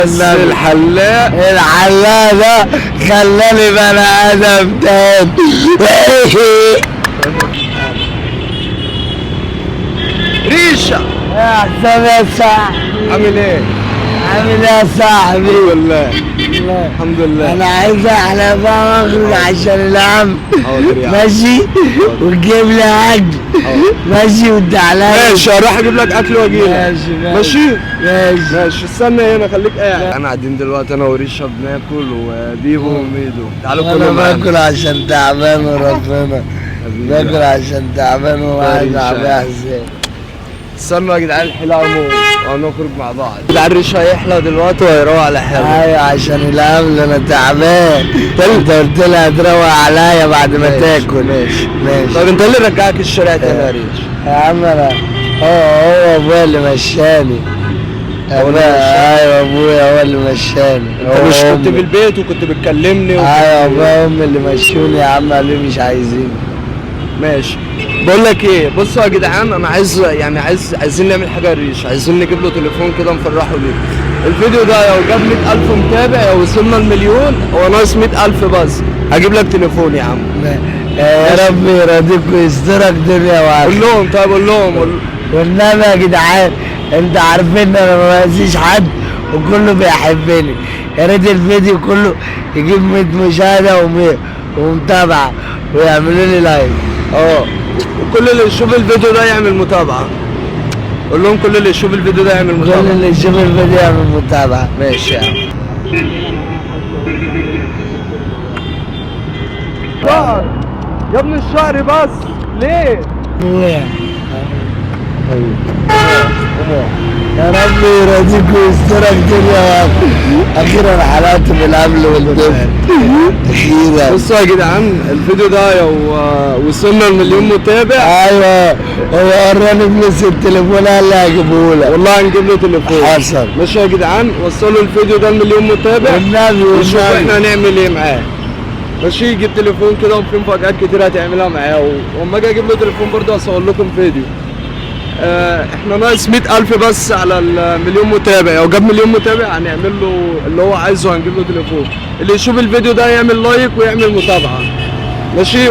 الحلاق ده خلاني بني ادم تاني. ريشه يا حسام يا صاحبي، عامل ايه؟ عامل ايه يا صاحبي؟ الحمد لله الحمد لله. انا عايز احلى بقى واخرج عشان العم. حاضر يا عم. ماشي وتجيب لي اكل. ماشي وانت عليا. ماشي هروح اجيب لك اكل واجيلك. ماشي ماشي ماشي. ماشي استنى هنا خليك قاعد. انا قاعدين دلوقتي انا وريشه بناكل وبيبو وميدو. تعالوا انا كلوا معانا. باكل عشان تعبان وربنا. باكل عشان تعبان وعايز اعمل حسين. استنوا يا جدعان الحلاقه وهنخرج مع بعض. جدعان ريشه هيحلى دلوقتي وهيروق على حاله. ايوه عشان الامل انا تعبان. انت قلت لي هتروق عليا بعد ما تاكل. ماشي. طب انت اللي رجعك الشارع تاني يا ريش؟ يا عم انا هو ابويا اللي مشاني. ايوه ابويا هو اللي مشاني. انت مش كنت في البيت وكنت بتكلمني ايوه ابويا وامي اللي مشوني يا عم، قالوا لي مش عايزين. ماشي. بقول لك ايه، بصوا يا جدعان انا عايزين نعمل حاجه يا ريش، عايزين نجيب له تليفون كده نفرحه بيه. الفيديو ده لو جاب 100,000 متابع يا وصلنا المليون، هو ناقص 100,000 بس، هجيب لك تليفون يا عم. يا رب يرضيك ويسترك دنيا وعافية. قول لهم طيب قول لهم. والنبي يا جدعان انت عارفين ان انا ما بأذيش حد وكله بيحبني. يا ريت الفيديو كله يجيب 100 مشاهدة ومتابعة ويعملوا لي لايك. وكل اللي يشوف الفيديو ده يعمل متابعة. قول لهم كل اللي يشوف الفيديو ده يعمل متابعة. كل اللي يشوف الفيديو يعمل متابعة. ماشي يا عم. يا ابن الشعر بس ليه؟ يا رب يرضيك ويسترك دنيا وعافية. اخيرا حلقت بالامل والدفء. اخيرا. بصوا يا جدعان الفيديو ده لو وصلنا المليون متابع، ايوه هو وراني فلوس التليفون اللي هجيبهولك. والله هنجيب له تليفون. حصل. ماشي يا جدعان وصلوا الفيديو ده المليون متابع والنبي ونشوف احنا هنعمل ايه معاه. ماشي يجيب تليفون كده وفي مفاجآت كتير هتعملها معاه، واما اجي اجيب له تليفون برضه هصور لكم فيديو. احنا ناقص 100,000 بس على المليون متابع، لو جاب مليون متابع هنعمل له اللي هو عايزه، هنجيب له تليفون. اللي يشوف الفيديو ده يعمل لايك ويعمل متابعة. ماشي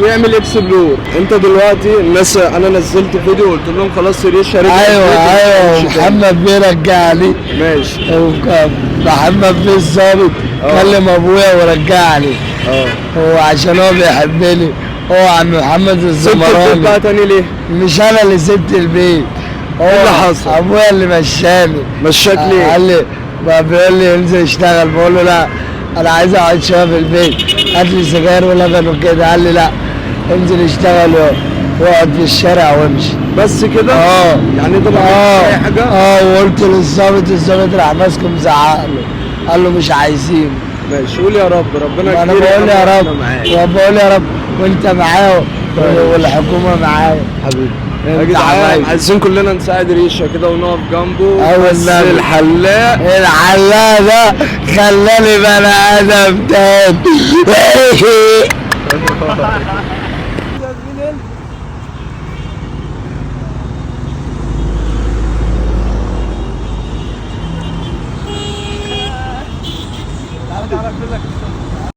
ويعمل اكسبلور. انت دلوقتي الناس انا نزلت فيديو وقلت لهم خلاص ريشه رجع. ايوه محمد بيرجع لي. ماشي. محمد بيه الظابط كلم ابويا ورجع لي. هو عشان هو بيحبني. هو عم محمد الزمراني. سبت البيت بقى تاني ليه؟ مش انا اللي سبت البيت. هو ايه اللي حصل؟ ابويا اللي مشاني. مشاك ليه؟ قال لي بقى بيقول لي انزل اشتغل، بقول له لا انا عايز اقعد شويه في البيت، هات لي سجاير ولبن وكده. قال لي لا انزل اشتغل واقعد في الشارع وامشي. بس كده؟ يعني انت ما عملتش اي حاجه؟ وقلت للظابط، الظابط راح ماسكه مزعق له، قال له مش عايزين. ماشي قول يا رب ربنا انا كبير. بقول يا رب وبقول يا رب وانت معايا والحكومه معايا حبيبي. يا جدعان عايزين كلنا نساعد ريشه كده ونقف جنبه. ايوه بس الحلاق ده خلاني بني ادم تاني. تعالى